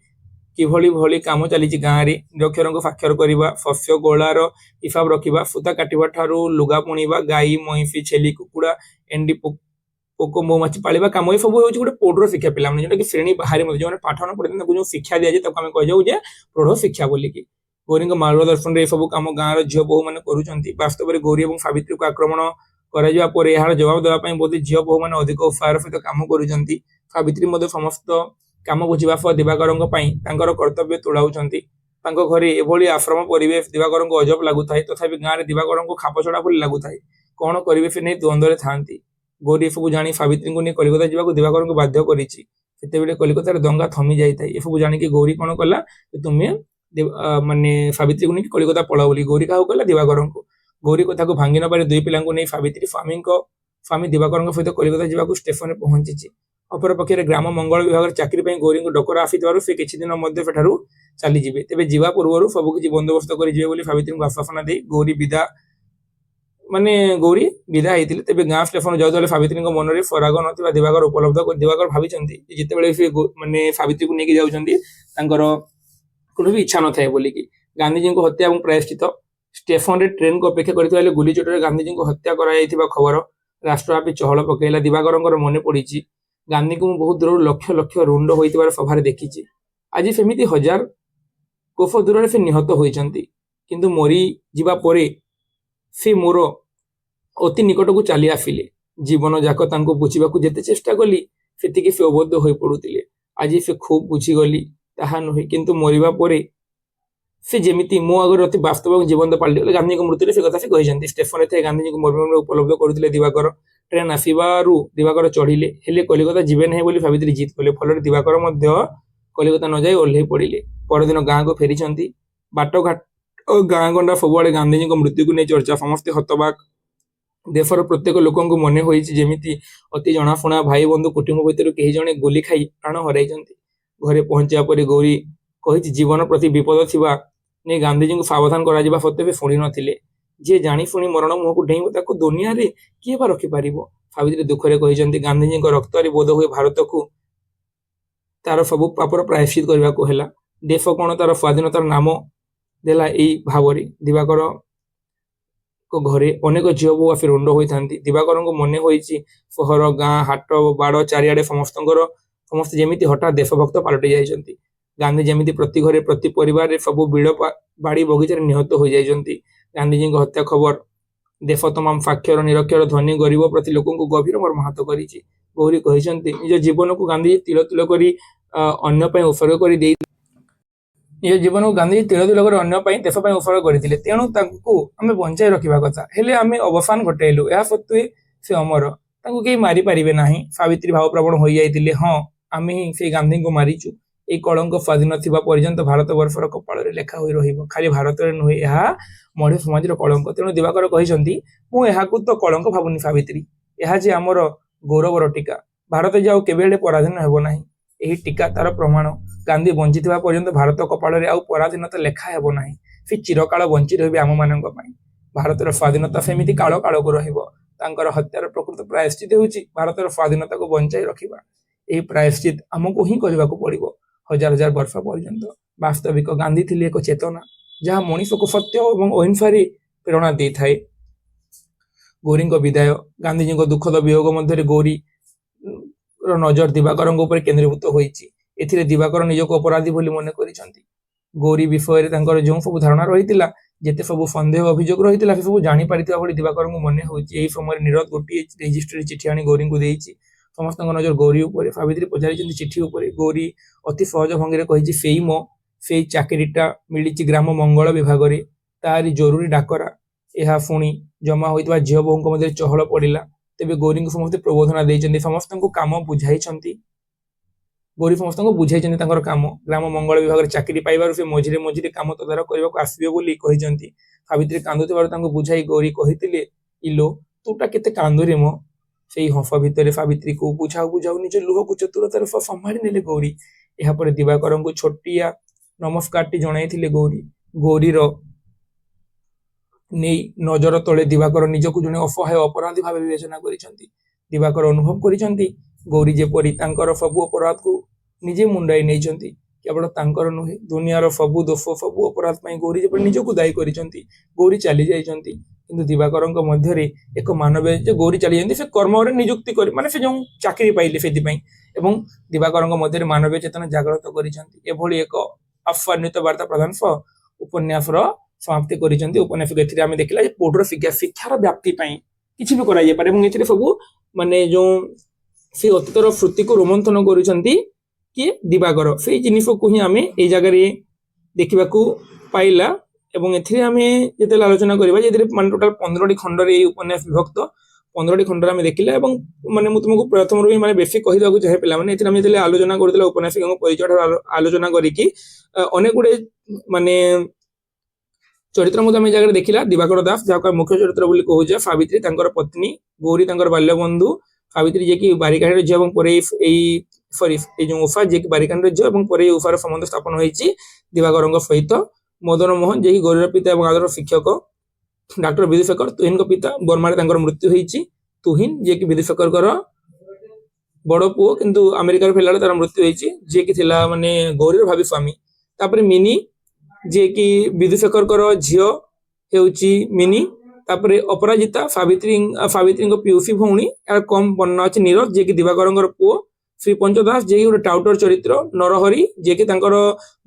କିଭଳି ଭଳି କାମ ଚାଲିଛି ଗାଁରେ। ନିରକ୍ଷରଙ୍କୁ ସାକ୍ଷର କରିବା, ଶସ୍ୟ ଗୋଳାର ହିସାବ ରଖିବା, ସୂତା କାଟିବା ଠାରୁ ଲୁଗା ବୁଣିବା, ଗାଈ, ମଇଁଷି, ଛେଲି, କୁକୁଡ଼ା, ଏଣ୍ଡି ପୋକ ମହୁମାଛି ପାଳିବା କାମ ଏ ସବୁ ହେଉଛି ଗୋଟେ ପୌଢ ଶିକ୍ଷା ପିଲାମାନେ ଯୋଉଟା କି ଶ୍ରେଣୀ ବାହାରେ ମଧ୍ୟ ଯେଉଁମାନେ ପାଠ ନ ପଢିଛନ୍ତି ତାଙ୍କୁ ଯେଉଁ ଶିକ୍ଷା ଦିଆଯାଏ ତାକୁ ଆମେ କହିଯାଉ ଯେ ପ୍ରୌଢ ଶିକ୍ଷା ବୋଲିକି। ଗୌରୀଙ୍କ ମାର୍ଗଦର୍ଶନରେ ଏ ସବୁ କାମ ଗାଁର ଝିଅ ବୋହୂ ମାନେ କରୁଛନ୍ତି। ବାସ୍ତବରେ ଗୌରୀ ଏବଂ ସାବିତ୍ରୀକୁ ଆକ୍ରମଣ କରାଯିବା ପରେ ଏହାର ଜବାବ ଦେବା ପାଇଁ ବୋଧେ ଝିଅ ବୋହୂମାନେ ଅଧିକ ଉତ୍ସାହର ସହିତ କାମ କରୁଛନ୍ତି। ସାବିତ୍ରୀ ମଧ୍ୟ ସମସ୍ତ କାମ ବୁଝିବା ସହ ଦିବାକରଙ୍କ ପାଇଁ ତାଙ୍କର କର୍ତ୍ତବ୍ୟ ତୁଳାଉଛନ୍ତି। ତାଙ୍କ ଘରେ ଏଭଳି ଆଶ୍ରମ ପରିବେଶ ଦିବାକରଙ୍କୁ ଅଜବ ଲାଗୁଥାଏ। ତଥାପି ଗାଁରେ ଦିବାକରଙ୍କୁ ଖାପଛଡ଼ା ଭଳି ଲାଗୁଥାଏ। କଣ କରିବେ ସେ ନେଇ ଦ୍ୱନ୍ଦ୍ୱରେ ଥାନ୍ତି। ଗୌରୀ ଏସବୁ ଜାଣି ସାବିତ୍ରୀଙ୍କୁ ନେଇ କଲିକତା ଯିବାକୁ ଦିବାକରଙ୍କୁ ବାଧ୍ୟ କରିଛି। ସେତେବେଳେ କଲିକତାରେ ଦଙ୍ଗା ଥମି ଯାଇଥାଏ। ଏସବୁ ଜାଣିକି ଗୌରୀ କଣ କଲା, ତୁମେ ମାନେ ସାବିତ୍ରୀକୁ ନେଇ କଲିକତା ପଳାଅ ବୋଲି ଗୌରୀ କାହାକୁ କହିଲା, ଦିବାକରଙ୍କୁ। ଗୌରୀ କଥାକୁ ଭାଙ୍ଗି ନ ପାରି ଦୁଇ ପିଲାଙ୍କୁ ନେଇ ସାବିତ୍ରୀ ସ୍ୱାମୀ ଦିବାକରଙ୍କ ସହିତ କଲିକତା ଯିବାକୁ ଷ୍ଟେସନରେ ପହଞ୍ଚିଛି। ଅପରପକ୍ଷରେ ଗ୍ରାମ ମଙ୍ଗଳ ବିଭାଗରେ ଚାକିରି ପାଇଁ ଗୌରୀଙ୍କୁ ଡକରା ଆସିଥିବାରୁ ସେ କିଛି ଦିନ ମଧ୍ୟ ସେଠାରୁ ଚାଲିଯିବେ। ତେବେ ଯିବା ପୂର୍ବରୁ ସବୁକିଛି ବନ୍ଦୋବସ୍ତ କରି ଯିବେ ବୋଲି ସାବିତ୍ରୀଙ୍କୁ ଆଶ୍ୱାସନା ଦେଇ ଗୌରୀ ବିଦା ହେଇଥିଲେ। ତେବେ ଗାଁ ଷ୍ଟେସନ ଯାଉଥିଲେ ସାବିତ୍ରୀଙ୍କ ମନରେ ଫରାଗ ନଥିବା ଦିବାକର ଦିବାକର ଭାବିଛନ୍ତି ଯେତେବେଳେ ସେ ସାବିତ୍ରୀକୁ ନେଇକି ଯାଉଛନ୍ତି ତାଙ୍କର କୌଣସି ଇଚ୍ଛା ନଥାଏ ବୋଲିକି। ଗାନ୍ଧିଜୀଙ୍କ ହତ୍ୟା ଏବଂ ପ୍ରାୟଶ୍ଚିତ। ଷ୍ଟେସନରେ ଟ୍ରେନକୁ ଅପେକ୍ଷା କରିଥିବା ବେଳେ ଗୁଲି ଚୋଟରେ ଗାନ୍ଧିଜୀଙ୍କୁ ହତ୍ୟା କରାଯାଇଥିବା ଖବର ରାଷ୍ଟ୍ରବ୍ୟାପୀ ଚହଳ ପକାଇଲା। ଦିବାକରଙ୍କର ମନେ ପଡିଛି, ଗାନ୍ଧୀଙ୍କୁ ମୁଁ ବହୁତ ଦୂରରୁ ଲକ୍ଷ ଲକ୍ଷ ରୁଣ୍ଡ ହୋଇଥିବାର ସଭାରେ ଦେଖିଛି। ଆଜି ସେମିତି ହଜାର କୋଶ ଦୂରରେ ସେ ନିହତ ହୋଇଛନ୍ତି। କିନ୍ତୁ ମରିଯିବା ପରେ ସେ ମୋର ଅତି ନିକଟକୁ ଚାଲି ଆସିଲେ। ଜୀବନ ଯାକ ତାଙ୍କୁ ବୁଝିବାକୁ ଯେତେ ଚେଷ୍ଟା କଲି ସେତିକି ସେ ଅବୋଧ ହୋଇ ପଡୁଥିଲେ। ଆଜି ସେ ଖୁବ୍ ବୁଝିଗଲି ତାହା ନୁହେଁ, କିନ୍ତୁ ମରିବା ପରେ ସେ ଯେମିତି ମୋ ଆଗରେ ଅତି ବାସ୍ତବ ଏବଂ ଜୀବନ୍ତ ପାଲଟିଗଲେ। ଗାନ୍ଧୀଙ୍କ ମୃତ୍ୟୁରେ ସେ କଥା ସେ କହିଛନ୍ତି। ଷ୍ଟେସନରେ ଥାଇ ଗାନ୍ଧୀଜୀଙ୍କୁ ମର୍ମରେ ଉପଲବ୍ଧ କରୁଥିଲେ ଦିବାକର। ଟ୍ରେନ ଆସିବାରୁ ଦିବାକର ଚଢିଲେ, ହେଲେ କଲିକତା ଯିବେ ନାହିଁ ବୋଲି ସାବିତ୍ରୀ ଜିଦ୍ କଲେ। ଫଳରେ ଦିବାକର ମଧ୍ୟ କଲିକତା ନ ଯାଇ ଓହ୍ଲେଇ ପଡିଲେ। ପରଦିନ ଗାଁକୁ ଫେରିଛନ୍ତି। ବାଟଘାଟ ଓ ଗାଁ ଗଣ୍ଡା ସବୁଆଡେ ଗାନ୍ଧୀଜୀଙ୍କ ମୃତ୍ୟୁକୁ ନେଇ ଚର୍ଚ୍ଚା। ସମସ୍ତେ ହତବାକ୍। ଦେଶର ପ୍ରତ୍ୟେକ ଲୋକଙ୍କୁ ମନେ ହୋଇଛି ଯେମିତି ଅତି ଜଣାଶୁଣା ଭାଇ ବନ୍ଧୁ କୁଟୁମ୍ବ ଭିତରୁ କେହି ଜଣେ ଗୁଲି ଖାଇ ପ୍ରାଣ ହରାଇଛନ୍ତି। ଘରେ ପହଞ୍ଚିବା ପରେ ଗୌରୀ କହିଛି, ଜୀବନ ପ୍ରତି ବିପଦ ଥିବା ନେଇ ଗାନ୍ଧିଜୀଙ୍କୁ ସାବଧାନ କରାଯିବା ସତ୍ତ୍ୱେ ସେ ଶୁଣି ନଥିଲେ। ଯିଏ ଜାଣି ଶୁଣି ମରଣ ମୁହଁକୁ ଡେଇଁବ ତାକୁ ଦୁନିଆରେ କିଏ ବା ରଖିପାରିବ? ସାବିତ୍ରୀ ଦୁଃଖରେ କହିଛନ୍ତି, ଗାନ୍ଧିଜୀଙ୍କ ରକ୍ତରେ ବୋଧ ହୁଏ ଭାରତକୁ ତାର ସବୁ ପାପର ପ୍ରାୟଶ୍ଚିତ କରିବାକୁ ହେଲା। ଦେଶ କଣ ତାର ସ୍ୱାଧୀନତାର ନାମ ଦେଲା ଏଇ ଭାବରେ। ଦିବାକର ଘରେ ଅନେକ ଝିଅ ବୋହୂ ଆସି ରୁଣ୍ଡ ହୋଇଥାନ୍ତି। ଦିବାକରଙ୍କୁ ମନେ ହୋଇଛି ସହର, ଗାଁ, ହାଟ, ବାଡ଼ ଚାରିଆଡେ ସମସ୍ତେ ଯେମିତି ହଠାତ୍ ଦେଶଭକ୍ତ ପାଲଟି ଯାଇଛନ୍ତି। ଗାନ୍ଧୀ ଯେମିତି ପ୍ରତି ଘରେ ପ୍ରତି ପରିବାରରେ ସବୁ ବିଳ ବାଡ଼ି ବଗିଚାରେ ନିହତ ହୋଇଯାଇଛନ୍ତି। ଗାନ୍ଧିଜୀଙ୍କ ହତ୍ୟା ଖବର ଦେଶ ତମାମ ସାକ୍ଷର ନିରକ୍ଷର ଧନୀ ଗରିବ ପ୍ରତି ଲୋକଙ୍କୁ ଗଭୀର ମର୍ମାହତ କରିଛି। ଗୌରୀ କହିଛନ୍ତି, ନିଜ ଜୀବନକୁ ଗାନ୍ଧିଜୀ ତିଳ ତିଳ କରି ଅନ୍ୟ ପାଇଁ ଉତ୍ସର୍ଗ କରି ଅନ୍ୟ ପାଇଁ ଦେଶ ପାଇଁ ଉତ୍ସର୍ଗ କରିଥିଲେ। ତେଣୁ ତାଙ୍କୁ ଆମେ ବଞ୍ଚାଇ ରଖିବା କଥା। ହେଲେ ଆମେ ଅବସାନ ଘଟାଇଲୁ। ଏହା ସତ୍ତ୍ୱେ ସେ ଅମର, ତାଙ୍କୁ କେହି ମାରିପାରିବେ ନାହିଁ। ସାବିତ୍ରୀ ଭାବପ୍ରବଣ ହୋଇଯାଇଥିଲେ। ହଁ, ଆମେ ହିଁ ସେଇ ଗାନ୍ଧୀଙ୍କୁ ମାରିଛୁ। এই କଳଙ୍କ ସ୍ୱାଧୀନ ଥିବା ପର୍ଯ୍ୟନ୍ତ ଭାରତବର୍ଷର କପାଳରେ ଲେଖା ହୋଇ ରହିବ। ଖାଲି ଭାରତରେ ନୁହେଁ, ଏହା ମଣିଷ ସମାଜର କଳଙ୍କ। ତେଣୁ ଦିବାକର କହିଛନ୍ତି, ମୁଁ ଏହାକୁ ତ କଳଙ୍କ ଭାବୁନି ସାବିତ୍ରୀ, ଏହା ଯେ ଆମର ଗୌରବର ଟୀକା। ଭାରତ ଯେ ଆଉ କେବେ ହେଲେ ପରାଧୀନ ହେବ ନାହିଁ, ଏହି ଟୀକା ତାର ପ୍ରମାଣ। ଗାନ୍ଧୀ ବଞ୍ଚିଥିବା ପର୍ଯ୍ୟନ୍ତ ଭାରତ କପାଳରେ ଆଉ ପରାଧୀନତା ଲେଖା ହେବ ନାହିଁ। ସେ ଚିରକାଳ ବଞ୍ଚି ରହିବେ ଆମମାନଙ୍କ ପାଇଁ। ଭାରତର ସ୍ୱାଧୀନତା ସେମିତି କାଳ କାଳକୁ ରହିବ। ତାଙ୍କର ହତ୍ୟାର ପ୍ରକୃତ ପ୍ରାୟଶ୍ଚିତ ହେଉଛି ଭାରତର ସ୍ୱାଧୀନତାକୁ ବଞ୍ଚାଇ ରଖିବା। ଏହି ପ୍ରାୟଶ୍ଚିତ ଆମକୁ ହିଁ କରିବାକୁ ପଡିବ, ହଜାର ହଜାର ବର୍ଷ ପର୍ଯ୍ୟନ୍ତ। ବାସ୍ତବିକ ଗାନ୍ଧୀ ଥିଲେ ଏକ ଚେତନା ଯାହା ମଣିଷକୁ ସତ୍ୟ ଏବଂ ଅହିଂସାରେ ପ୍ରେରଣା ଦେଇଥାଏ। ଗୌରୀଙ୍କ ବିଦାୟ। ଗାନ୍ଧିଜୀଙ୍କ ଦୁଃଖଦ ବିୟୋଗ ମଧ୍ୟରେ ଗୌରୀର ନଜର ଦିବାକରଙ୍କ ଉପରେ କେନ୍ଦ୍ରୀଭୂତ ହୋଇଛି। ଏଥିରେ ଦିବାକର ନିଜକୁ ଅପରାଧୀ ବୋଲି ମନେ କରିଛନ୍ତି। ଗୌରୀ ବିଷୟରେ ତାଙ୍କର ଯେଉଁ ସବୁ ଧାରଣା ରହିଥିଲା, ଯେତେ ସବୁ ସନ୍ଦେହ ଅଭିଯୋଗ ରହିଥିଲା, ସେ ସବୁ ଜାଣିପାରିଥିବା ଭଳି ଦିବାକରଙ୍କୁ ମନେ ହେଉଛି। ଏହି ସମୟରେ ନିରଦ ଗୋଟିଏ ରେଜିଷ୍ଟ୍ରି ଚିଠି ଆଣି ଗୌରୀଙ୍କୁ ଦେଇଛି। ସମସ୍ତଙ୍କ ନଜର ଗୌରୀ ଉପରେ। ସାବିତ୍ରୀ ପଚାରିଛନ୍ତି ଚିଠି ଉପରେ। ଗୌରୀ ଅତି ସହଜ ଭଙ୍ଗୀରେ କହିଛି, ସେଇ ଚାକିରିଟା ମିଳିଛି ଗ୍ରାମ ମଙ୍ଗଳ ବିଭାଗରେ, ତାରି ଜରୁରୀ ଡାକରା। ଏହା ଶୁଣି ଜମା ହୋଇଥିବା ଝିଅ ବୋହୂଙ୍କ ମଧ୍ୟରେ ଚହଳ ପଡ଼ିଲା। ତେବେ ଗୌରୀଙ୍କୁ ସମସ୍ତେ ପ୍ରବୋଧନା ଦେଇଛନ୍ତି, ସମସ୍ତଙ୍କୁ କାମ ବୁଝାଇଛନ୍ତି। ଗୌରୀ ସମସ୍ତଙ୍କୁ ବୁଝାଇଛନ୍ତି ତାଙ୍କର କାମ। ଗ୍ରାମ ମଙ୍ଗଳ ବିଭାଗରେ ଚାକିରି ପାଇବାରୁ ସେ ମଝିରେ ମଝିରେ କାମ ତଦାରଖ କରିବାକୁ ଆସିବେ ବୋଲି କହିଛନ୍ତି। ସାବିତ୍ରୀ କାନ୍ଦୁଥିବାରୁ ତାଙ୍କୁ ବୁଝାଇ ଗୌରୀ କହିଥିଲେ, ଇଲୋ ତୁଟା କେତେ କାନ୍ଦୁରେ ମ। ସେଇ ହସ ଭିତରେ ସାବିତ୍ରୀକୁ ବୁଝାଉ ନିଜ ଲୁହକୁ ଚତୁରତାର ସହ ସମ୍ଭାଳି ନେଲେ ଗୌରୀ। ଏହାପରେ ଦିବାକରଙ୍କୁ ଛୋଟିଆ ନମସ୍କାରଟି ଜଣାଇଥିଲେ ଗୌରୀ। ଗୌରୀର ନେଇ ନଜର ତଳେ ଦିବାକର ନିଜକୁ ଜଣେ ଅସହାୟ ଅପରାଧୀ ଭାବେ ବିବେଚନା କରିଛନ୍ତି। ଦିବାକର ଅନୁଭବ କରିଛନ୍ତି, ଗୌରୀ ଯେପରି ତାଙ୍କର ସବୁ ଅପରାଧକୁ ନିଜେ ମୁଣ୍ଡାଇ ନେଇଛନ୍ତି। କେବଳ ତାଙ୍କର ନୁହେଁ, ଦୁନିଆର ସବୁ ଦୋଷ ସବୁ ଅପରାଧ ପାଇଁ ଗୌରୀ ଯେପରି ନିଜକୁ ଦାୟୀ କରିଛନ୍ତି। ଗୌରୀ ଚାଲି ଯାଇଛନ୍ତି। କିନ୍ତୁ ଦିବାକରଙ୍କ ମଧ୍ୟରେ ଏକ ମାନବୀୟ ଯେ ଗୌରୀ ଚାଲିଛନ୍ତି ସେ କର୍ମରେ ନିଯୁକ୍ତି କରି ମାନେ ସେ ଯେଉଁ ଚାକିରି ପାଇଲେ ସେଥିପାଇଁ ଏବଂ ଦିବାକରଙ୍କ ମଧ୍ୟରେ ମାନବୀୟ ଚେତନା ଜାଗ୍ରତ କରିଛନ୍ତି। ଏଭଳି ଏକ ଆହ୍ୱାନିତ ବାର୍ତ୍ତା ପ୍ରଦାନ ଉପନ୍ୟାସର ସମାପ୍ତି କରିଛନ୍ତି। ଉପନ୍ୟାସକୁ ଏଥିରେ ଆମେ ଦେଖିଲା ଯେ ପୌଢର ଶିକ୍ଷାର ବ୍ୟାପ୍ତି ପାଇଁ କିଛି ବି କରାଯାଇପାରେ ଏବଂ ଏଥିରେ ସବୁ ମାନେ ଯେଉଁ ସେ ଅତୀତର ସ୍ମୃତିକୁ ରୋମନ୍ଥନ କରୁଛନ୍ତି କିଏ ଦିବାକର, ସେଇ ଜିନିଷକୁ ହିଁ ଆମେ ଏଇ ଜାଗାରେ ଦେଖିବାକୁ ପାଇଲା। ଏବଂ ଏଥିରେ ଆମେ ଯେତେବେଳେ ଆଲୋଚନା କରିବା ଯେ ଏଥିରେ ମାନେ ଟୋଟାଲ 15ଟି ଖଣ୍ଡରେ ଏଇ ଉପନ୍ୟାସ ବିଭକ୍ତ, 15ଟି ଖଣ୍ଡରେ ଆମେ ଦେଖିଲା ଏବଂ ମାନେ ମୁଁ ତୁମକୁ ପ୍ରଥମରୁ ହିଁ ମାନେ ବେଶୀ କହିବାକୁ ଚାହେଁ ପିଲାମାନେ ଏଥିରେ ଆମେ ଯେତେବେଳେ ଆଲୋଚନା କରୁଥିଲା ଉପନ୍ୟାସିକଙ୍କ ପରିଚୟ ଆଲୋଚନା କରିକି ଅନେକ ଗୁଡେ ମାନେ ଚରିତ୍ର ମଧ୍ୟ ଆମେ ଜାଗାରେ ଦେଖିଲା। ଦିବାକର ଦାସ ଯାହାକୁ ଆମେ ମୁଖ୍ୟ ଚରିତ୍ର ବୋଲି କହୁଛେ, ସାବିତ୍ରୀ ତାଙ୍କର ପତ୍ନୀ, ଗୌରୀ ତାଙ୍କର ବାଲ୍ୟ ବନ୍ଧୁ, ସାବିତ୍ରୀ ଯିଏକି ବାରିକାଣୀର ଝିଅ ଏବଂ ପରେ ଏଇ ଯୋଉ ଉଷା ଯିଏକି ବାରିକାଣୀର ଝିଅ ଏବଂ ପରେ ଉଷାର ସମ୍ବନ୍ଧ ସ୍ଥାପନ ହୋଇଛି ଦିବାକରଙ୍କ ସହିତ, ମଦନ ମୋହନ ଯିଏକି ଗୌରୀର ପିତା ଏବଂ ଆଦର ଶିକ୍ଷକ, ଡାକ୍ତର ବିଦୁଶେଖର ତୁହିନଙ୍କ ପିତା, ବର୍ମାରେ ତାଙ୍କର ମୃତ୍ୟୁ ହୋଇଛି। ତୁହିନ ଯିଏକି ବିଦୁଶେଖରଙ୍କର ବଡ ପୁଅ କିନ୍ତୁ ଆମେରିକାରୁ ଫେରିଲା ବେଳେ ତାର ମୃତ୍ୟୁ ହୋଇଛି, ଯିଏକି ଥିଲା ମାନେ ଗୌରୀର ଭାବି ସ୍ୱାମୀ। ତାପରେ ମିନି ଯିଏକି ବିଦୁଶେଖରଙ୍କର ଝିଅ ହେଉଛି ମିନି। ତାପରେ ଅପରାଜିତା ସାବିତ୍ରୀଙ୍କ ପିଉସୀ ଭଉଣୀ, ଏହାର କମ ବର୍ଣ୍ଣନା ଅଛି। ନୀରଜ ଯିଏକି ଦିବାକରଙ୍କର ପୁଅ, ଶ୍ରୀ ପଞ୍ଚଦାସ ଯିଏକି ଗୋଟେ ଟାଉଟର ଚରିତ୍ର, ନରହରି ଯିଏକି ତାଙ୍କର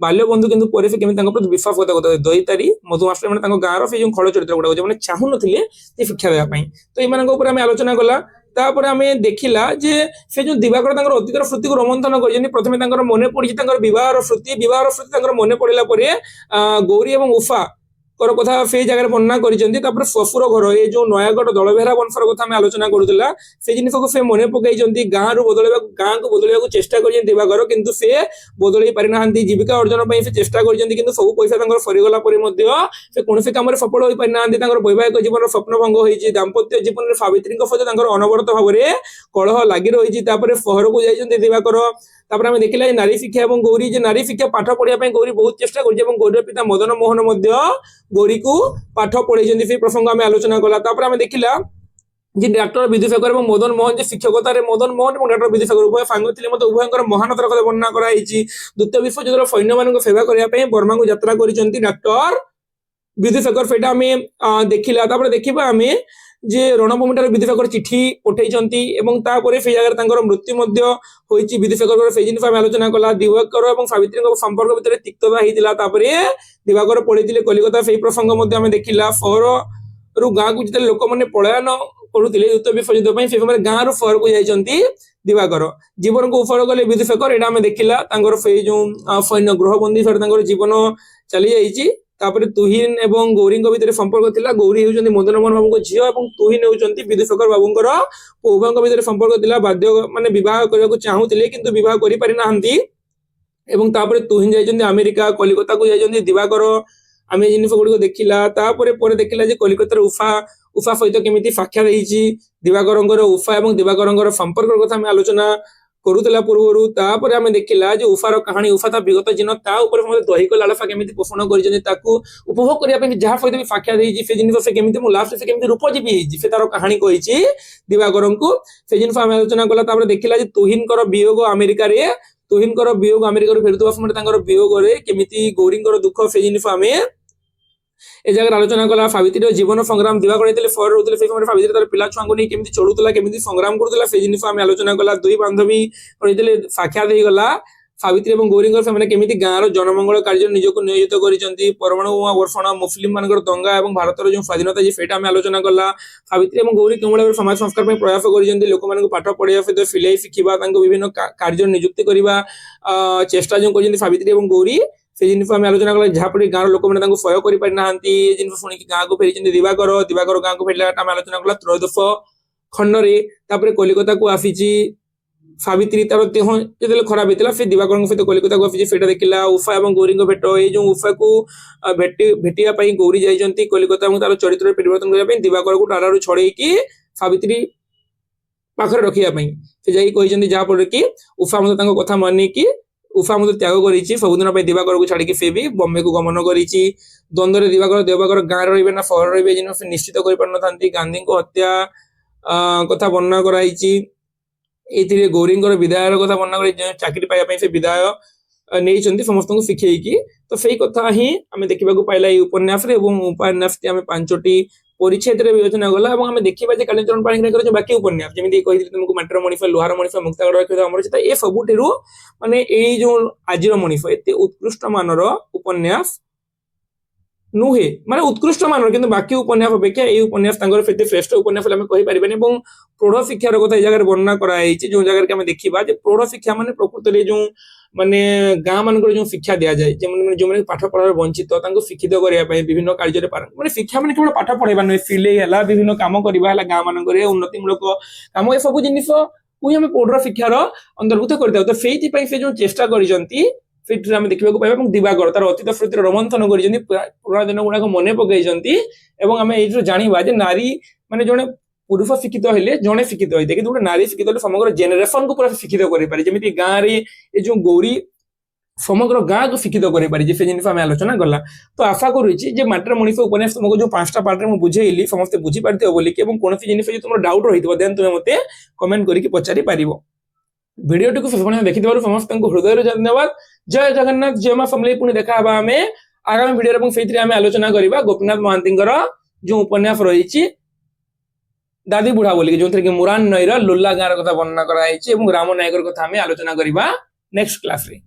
ବାଲ୍ୟ ବନ୍ଧୁ କିନ୍ତୁ ପରେ ସେ କେମିତି ତାଙ୍କ ପ୍ରତି ବିଶ୍ୱାସଘାତ କରିଥିଲେ, ଦଇତାରୀ, ମଧୁମାଷ୍ଟ ମାନେ ତାଙ୍କ ଗାଁର ସେ ଯୋଉ ଖଳ ଚରିତ୍ର ଗୁଡାକ ଯେଉଁମାନେ ଚାହୁଁନଥିଲେ ଯେ ଶିକ୍ଷା ଦେବା ପାଇଁ, ତ ଏମାନଙ୍କ ଉପରେ ଆମେ ଆଲୋଚନା କଲା। ତାପରେ ଆମେ ଦେଖିଲା ଯେ ସେ ଯୋଉ ଦିବାକର ତାଙ୍କର ଅତୀତର ସ୍ମୃତିକୁ ରୋମନ୍ଥନ କରିଛନ୍ତି। ପ୍ରଥମେ ତାଙ୍କର ମନେ ପଡିଛି ତାଙ୍କର ବିବାହର ସ୍ମୃତି ତାଙ୍କର ମନେ ପଡିଲା ପରେ ଗୌରୀ ଏବଂ ଉଷା କଥା ସେଇ ଜାଗାରେ ବର୍ଣ୍ଣନା କରିଛନ୍ତି। ତାପରେ ଶ୍ୱଶୁର ଘର ଏ ଯୋଉ ନୟାଗଡ଼ ଦଳବେହେରା ବଂଶର କଥା ଆମେ ଆଲୋଚନା କରୁଥିଲା, ସେ ଜିନିଷକୁ ସେ ମନେ ପକାଇଛନ୍ତି। ଗାଁକୁ ବଦଳେଇବାକୁ ଚେଷ୍ଟା କରିଛନ୍ତି ଦିବାକର, କିନ୍ତୁ ସେ ବଦଳେଇ ପାରିନାହାନ୍ତି। ଜୀବିକା ଅର୍ଜନ ପାଇଁ ସେ ଚେଷ୍ଟା କରିଛନ୍ତି କିନ୍ତୁ ସବୁ ପଇସା ତାଙ୍କର ସରିଗଲା ପରେ ମଧ୍ୟ ସେ କୌଣସି କାମରେ ସଫଳ ହୋଇପାରିନାହାନ୍ତି। ତାଙ୍କର ବୈବାହିକ ଜୀବନର ସ୍ୱପ୍ନ ଭଙ୍ଗ ହୋଇଛି। ଦାମ୍ପତ୍ୟ ଜୀବନରେ ସାବିତ୍ରୀଙ୍କ ସହିତ ତାଙ୍କର ଅନବରତ ଭାବରେ କଳହ ଲାଗି ରହିଛି। ତାପରେ ସହରକୁ ଯାଇଛନ୍ତି ଦିବାକର। ତାପରେ ଆମେ ଦେଖିଲା ଯେ ନାରୀ ଶିକ୍ଷା ଏବଂ ଗୌରୀ ଯେ ନାରୀ ଶିକ୍ଷା ପାଠ ପଢିବା ପାଇଁ ଗୌରୀ ବହୁତ ଚେଷ୍ଟା କରିଛି ଏବଂ ଗୌରୀର ପିତା ମଦନ ମୋହନ ମଧ୍ୟ ଗୌରୀକୁ ପାଠ ପଢେଇଛନ୍ତି, ସେଇ ପ୍ରସଙ୍ଗ ଆମେ ଆଲୋଚନା କଲା। ତାପରେ ଆମେ ଦେଖିଲା ଯେ ଡାକ୍ତର ବିଦୁଶେଖର ଏବଂ ମଦନ ମୋହନ ଯେ ଶିକ୍ଷକତାରେ ମଦନ ମୋହନ ଏବଂ ଡାକ୍ତର ବିଦୁଶେଖର ଉଭୟ ସାଙ୍ଗ ଥିଲେ ମଧ୍ୟ ଉଭୟଙ୍କର ମହାନତାର କଥା ବର୍ଣ୍ଣନା କରାଯାଇଛି। ଦ୍ୱିତୀୟ ବିଶ୍ୱଯୁଦ୍ଧର ସୈନ୍ୟମାନଙ୍କୁ ସେବା କରିବା ପାଇଁ ବର୍ମାକୁ ଯାତ୍ରା କରିଛନ୍ତି ଡାକ୍ତର ବିଦୁଶେଖର, ସେଇଟା ଆମେ ଦେଖିଲା। ତାପରେ ଦେଖିବା ଆମେ ଯେ ରଣଭୂମିଠାରେ ବିଦୁଶେଖର ଚିଠି ପଠେଇଛନ୍ତି ଏବଂ ତାପରେ ସେଇ ଜାଗାରେ ତାଙ୍କର ମୃତ୍ୟୁ ମଧ୍ୟ ହୋଇଛି ବିଦୁଶେଖରଙ୍କର, ସେଇ ଜିନିଷ ଆମେ ଆଲୋଚନା କଲା। ଦିବାକର ଏବଂ ସାବିତ୍ରୀଙ୍କ ସମ୍ପର୍କ ଭିତରେ ତିକ୍ତତା ହେଇଥିଲା। ତାପରେ ଦିବାକର ପଳେଇଥିଲେ କଲିକତା, ସେଇ ପ୍ରସଙ୍ଗ ମଧ୍ୟ ଆମେ ଦେଖିଲା। ସହରରୁ ଗାଁକୁ ଯେତେବେଳେ ଲୋକମାନେ ପଳାୟନ କରୁଥିଲେ ଦ୍ୱିତୀୟ ବିଶ୍ୱଯୁଦ୍ଧ ପାଇଁ, ସେ ସମୟରେ ଗାଁରୁ ସହରକୁ ଯାଇଛନ୍ତି ଦିବାକର। ଜୀବନକୁ ଉତ୍ସର୍ଗ କଲେ ବିଦୁଶେଖର, ଏଇଟା ଆମେ ଦେଖିଲା। ତାଙ୍କର ସେଇ ଯୋଉ ସୈନ୍ୟ ଗୃହବନ୍ଦୀ ସହିତ ତାଙ୍କର ଜୀବନ ଚାଲି ଯାଇଛି। ତାପରେ ତୁହିନ ଏବଂ ଗୌରୀଙ୍କ ଭିତରେ ସମ୍ପର୍କ ଥିଲା। ଗୌରୀ ହେଉଛନ୍ତି ମଦନ ମୋହନ ବାବୁଙ୍କ ଝିଅ ଏବଂ ତୁହିନ ହେଉଛନ୍ତି ବିଦୁଶେଖର ବାବୁଙ୍କର ଉଭୟଙ୍କ ଭିତରେ ସମ୍ପର୍କ ଥିଲା। ବାଧ୍ୟ ମାନେ ବିବାହ କରିବାକୁ ଚାହୁଁଥିଲେ କିନ୍ତୁ ବିବାହ କରିପାରିନାହାନ୍ତି। ଏବଂ ତାପରେ ତୁହିନ ଯାଇଛନ୍ତି ଆମେରିକା, କଲିକତାକୁ ଯାଇଛନ୍ତି ଦିବାକର, ଆମେ ଏ ଜିନିଷ ଗୁଡିକ ଦେଖିଲା। ତାପରେ ଦେଖିଲା ଯେ କଲିକତାର ଉଷା ସହିତ କେମିତି ସାକ୍ଷାତ ହେଇଛି ଦିବାକରଙ୍କର। ଉଷା ଏବଂ ଦିବାକରଙ୍କର ସମ୍ପର୍କର କଥା ଆମେ ଆଲୋଚନା କରୁଥିଲା ପୂର୍ବରୁ। ତାପରେ ଆମେ ଦେଖିଲା ଯେ ଉଷାର କାହାଣୀ, ଉଷା ତା ବିଗତ ଦିନ ତା ଉପରେ ମଧ୍ୟ ଦୈହିକ ଲାଳସା କେମିତି ପୋଷଣ କରିଛନ୍ତି, ତାକୁ ଉପଭୋଗ କରିବା ପାଇଁ ଯାହା ସହିତ ବି ସାକ୍ଷାତ ହେଇଛି ସେ ଜିନିଷ ସେ କେମିତି ଲାଷ୍ଟ ସେ କେମିତି ରୂପଜୀବୀ ହେଇଛି ସେ ତାର କାହାଣୀ କହିଛି ଦିବାକରଙ୍କୁ, ସେ ଜିନିଷ ଆମେ ଆଲୋଚନା କଲା। ତାପରେ ଦେଖିଲା ଯେ ତୁହିନଙ୍କର ବିୟୋଗ ଆମେରିକାରୁ ଫେରୁଥିବା ସମୟରେ ତାଙ୍କର ବିୟୋଗରେ କେମିତି ଗୌରୀଙ୍କର ଦୁଃଖ, ସେ ଜିନିଷ ଆମେ ଏ ଜାଗାରେ ଆଲୋଚନା କଲା। ସାବିତ୍ରୀର ଜୀବନ ସଂଗ୍ରାମ, ଦିବାକର ଯେତେବେଳେ ସହରରେ ରହୁଥିଲେ ସେଇ ସମୟରେ ସାବିତ୍ରୀ ତାର ପିଲା ଛୁଆଙ୍କୁ ନେଇ କେମିତି ଚଳୁଥିଲା, କେମିତି ସଂଗ୍ରାମ କରୁଥିଲା, ସେଇ ଜିନିଷ ଆମେ ଆଲୋଚନା କଲା। ଦୁଇ ବାନ୍ଧବୀ ଯେତେବେଳେ ସାକ୍ଷାତ ହେଇଗଲା ସାବିତ୍ରୀ ଏବଂ ଗୌରୀଙ୍କର, ସେମାନେ କେମିତି ଗାଁର ଜନମଙ୍ଗଳ କାର୍ଯ୍ୟରେ ନିଜକୁ ନିୟୋଜିତ କରିଛନ୍ତି। ପରମାଣୁ ବୋମା ବର୍ଷଣ, ମୁସଲିମ ମାନଙ୍କର ଦଙ୍ଗା ଏବଂ ଭାରତର ଯୋଉ ସ୍ୱାଧୀନତା ଅଛି ସେଇଟା ଆମେ ଆଲୋଚନା କଲା। ସାବିତ୍ରୀ ଏବଂ ଗୌରୀ କେଉଁ ଭାବରେ ସମାଜ ସଂସ୍କାର ପାଇଁ ପ୍ରୟାସ କରିଛନ୍ତି, ଲୋକମାନଙ୍କୁ ପାଠ ପଢିବା ସହିତ ସିଲେଇ ଶିଖିବା, ତାଙ୍କୁ ବିଭିନ୍ନ କାର୍ଯ୍ୟରେ ନିଯୁକ୍ତି କରିବା ଚେଷ୍ଟା ଯୋଉ କରିଛନ୍ତି ସାବିତ୍ରୀ ଏବଂ ଗୌରୀ, ସେ ଜିନିଷ ଆମେ ଆଲୋଚନା କଲା। ଯାହାଫଳରେ ଗାଁର ଲୋକମାନେ ତାଙ୍କୁ ସହ୍ୟ କରିପାରିନାହାନ୍ତି। ଏ ଜିନିଷ ଶୁଣିକି ଗାଁକୁ ଫେରିଛନ୍ତି ଦିବାକର ଗାଁକୁ ଫେରିଲା ଆମେ ଆଲୋଚନା କଲା ତ୍ରୟୋଦଶ ଖଣ୍ଡରେ। ତାପରେ କଲିକତାକୁ ଆସିଛି ସାବିତ୍ରୀ, ତାର ଦେହ ଯେତେବେଳେ ଖରାପ ହେଇଥିଲା ସେ ଦିବାକରଙ୍କ ସହିତ କଲିକତାକୁ ଆସିଛି, ସେଇଟା ଦେଖିଲା। ଉଷା ଏବଂ ଗୌରୀଙ୍କ ଭେଟ, ଏଇ ଯୋଉ ଉଷାକୁ ଭେଟିବା ପାଇଁ ଗୌରୀ ଯାଇଛନ୍ତି କଲିକତା ଏବଂ ତାର ଚରିତ୍ରରେ ପରିବର୍ତ୍ତନ କରିବା ପାଇଁ ଦିବାକରକୁ ଟାରାରୁ ଛଡେଇକି ସାବିତ୍ରୀ ପାଖରେ ରଖିବା ପାଇଁ ସେ ଯାଇକି କହିଛନ୍ତି, ଯାହାଫଳରେ କି ଉଷା ମଧ୍ୟ ତାଙ୍କ କଥା ମାନିକି ଉଷା ମଧ୍ୟ ତ୍ୟାଗ କରିଛି। ସବୁଦିନ ପାଇଁ ଦିବାକରକୁ ଛାଡିକି ସେ ବି ବମ୍ବେକୁ ଗମନ କରିଛି। ଦ୍ୱନ୍ଦ୍ୱରେ ଦିବାକର ଗାଁରେ ରହିବେ ନା ସହରରେ ରହିବେ ଜିନିଷ ସେ ନିଶ୍ଚିତ କରିପାରିନଥାନ୍ତି। ଗାନ୍ଧୀଙ୍କ ହତ୍ୟା କଥା ବର୍ଣ୍ଣନା କରାଯାଇଛି। ଏଇଥିରେ ଗୌରୀଙ୍କର ବିଦାୟର କଥା ବର୍ଣ୍ଣନା କରି ଚାକିରି ପାଇବା ପାଇଁ ସେ ବିଦାୟ ନେଇଛନ୍ତି ସମସ୍ତଙ୍କୁ ଶିଖେଇକି, ତ ସେଇ କଥା ହିଁ ଆମେ ଦେଖିବାକୁ ପାଇଲା ଏଇ ଉପନ୍ୟାସରେ। ଏବଂ ଉପନ୍ୟାସଟି ଆମେ 5ଟି ପରିଚ୍ଛେଦରେ ବିବେଚନା ଗଲା ଏବଂ ଆମେ ଦେଖିବା ଯେ କାଳିଚରଣ ପାଣିଗ୍ରାହୀଙ୍କର ଯୋଉ ବାକି ଉପନ୍ୟାସ ଯେମିତି କହିଥିଲି ତୁମକୁ ମାଟିର ମଣିଷ, ଲୁହାର ମଣିଷ, ମୁକ୍ତାଗର ରକ୍ଷିତ ଅମରଚିତା, ଏ ସବୁଠାରୁ ମାନେ ଏଇ ଯୋଉ ଆଜିର ମଣିଷ ଏତେ ଉତ୍କୃଷ୍ଟ ମାନର ଉପନ୍ୟାସ নুহে মানে উৎকৃষ্ট মানৰ কিন্তু বাকি উপন্যাস অপেক্ষা এই উপন্যাস তাଙ୍କର ফেতে শ্রেষ্ঠ উপন্যাস বলে আমি কହି পারিবানি এবং প্রৌঢ় শিক্ষার কথা এই জায়গায় বর্ণনা করা হয়েছে যে জায়গায় আমি দেখিবা যে প্রৌঢ় শিক্ষা মানে প্রকৃতরে যে মানে গাঁ মানকৰ যে শিক্ষা দিয়া যায় যে মানে যে পাঠ পঢ়াৰ বঞ্চিত তাଙ୍କୁ শিক্ষিত କରିବା ପାଇଁ বিভিন্ন କାର୍ଯ୍ୟରେ মানে শিক্ষা মানে কেবল পাঠ পঢ়াଇବା নয় সিলেই ହେଲା বিভিন্ন কাম କରିବା ହେଲା ଗାଁ ମାନଙ୍କରେ ଉନ୍ନତିମୂଳକ କାମ ଏ ସବୁ ଜିନିଷ କୁ ଆମେ ପ୍ରୌଢ଼ ଶିକ୍ଷାର ଅନ୍ତର୍ଭୁକ୍ତ କରିଥାଉ ତ ସେଇଥିପାଇଁ ସେ ଯୋଉ ଚେଷ୍ଟା କରିଛନ୍ତି ଫିଟ୍ରେ ଆମେ ଦେଖିବାକୁ ପାଇବା ଏବଂ ଦିବାକର ତାର ଅତୀତ ସ୍ମୃତିର ରୋମନ୍ଥନ କରିଛନ୍ତି ପୁରୁଣା ଦିନ ଗୁଡାକ ମନେ ପକାଇଛନ୍ତି ଏବଂ ଆମେ ଏଇଥିରୁ ଜାଣିବା ଯେ ନାରୀ ମାନେ ଜଣେ ପୁରୁଷ ଶିକ୍ଷିତ ହେଲେ ଜଣେ ଶିକ୍ଷିତ ହୋଇଥାଏ କିନ୍ତୁ ଗୋଟେ ନାରୀ ଶିକ୍ଷିତ ହେଲେ ସମଗ୍ର ଜେନେରେସନକୁ ପୁରା ଶିକ୍ଷିତ କରିପାରେ ଯେମିତି ଗାଁରେ ଏ ଯୋଉ ଗୌରୀ ସମଗ୍ର ଗାଁକୁ ଶିକ୍ଷିତ କରିପାରିଛି ସେ ଜିନିଷ ଆମେ ଆଲୋଚନା କଲା ତ ଆଶା କରୁଛି ଯେ ମାଟିର ମଣିଷ ଉପନ୍ୟାସ ତୁମକୁ ଯୋଉ 5ଟା ପାର୍ଟରେ ମୁଁ ବୁଝେଇଲି ସମସ୍ତେ ବୁଝିପାରିଥିବ ବୋଲିକି ଏବଂ କୌଣସି ଜିନିଷ ଯଦି ତୁମର ଡାଉଟ ରହିଥିବ ଦେନ୍ ତୁମେ ମତେ କମେଣ୍ଟ କରିକି ପଚାରି ପାରିବ ভিডিওটিକୁ ଶେଷ ପର୍ଯ୍ୟନ୍ତ ଦେଖିଥିବାରୁ ସମସ୍ତଙ୍କୁ ହୃଦୟରୁ ଧନ୍ୟବାଦ ଜୟ ଜଗନ୍ନାଥ ଜୟ ମା ସମଲେଇ ପୁଣି ଦେଖା ହେବା ଆମେ ଆଗାମୀ ଭିଡିଓରେ ଏବଂ ସେଇଥିରେ ଆମେ ଆଲୋଚନା କରିବା ଗୋପୀନାଥ ମହାନ୍ତିଙ୍କର ଯୋଉ ଉପନ୍ୟାସ ରହିଛି ଦାଦି ବୁଢା ବୋଲିକି ଯୋଉଥିରେ କି ମୁରାନ ନଈର ଲୁଲା ଗାଁର କଥା ବର୍ଣ୍ଣନା କରାଯାଇଛି ଏବଂ ରାମ ନାୟକର କଥା ଆମେ ଆଲୋଚନା କରିବା ନେକ୍ସଟ କ୍ଲାସରେ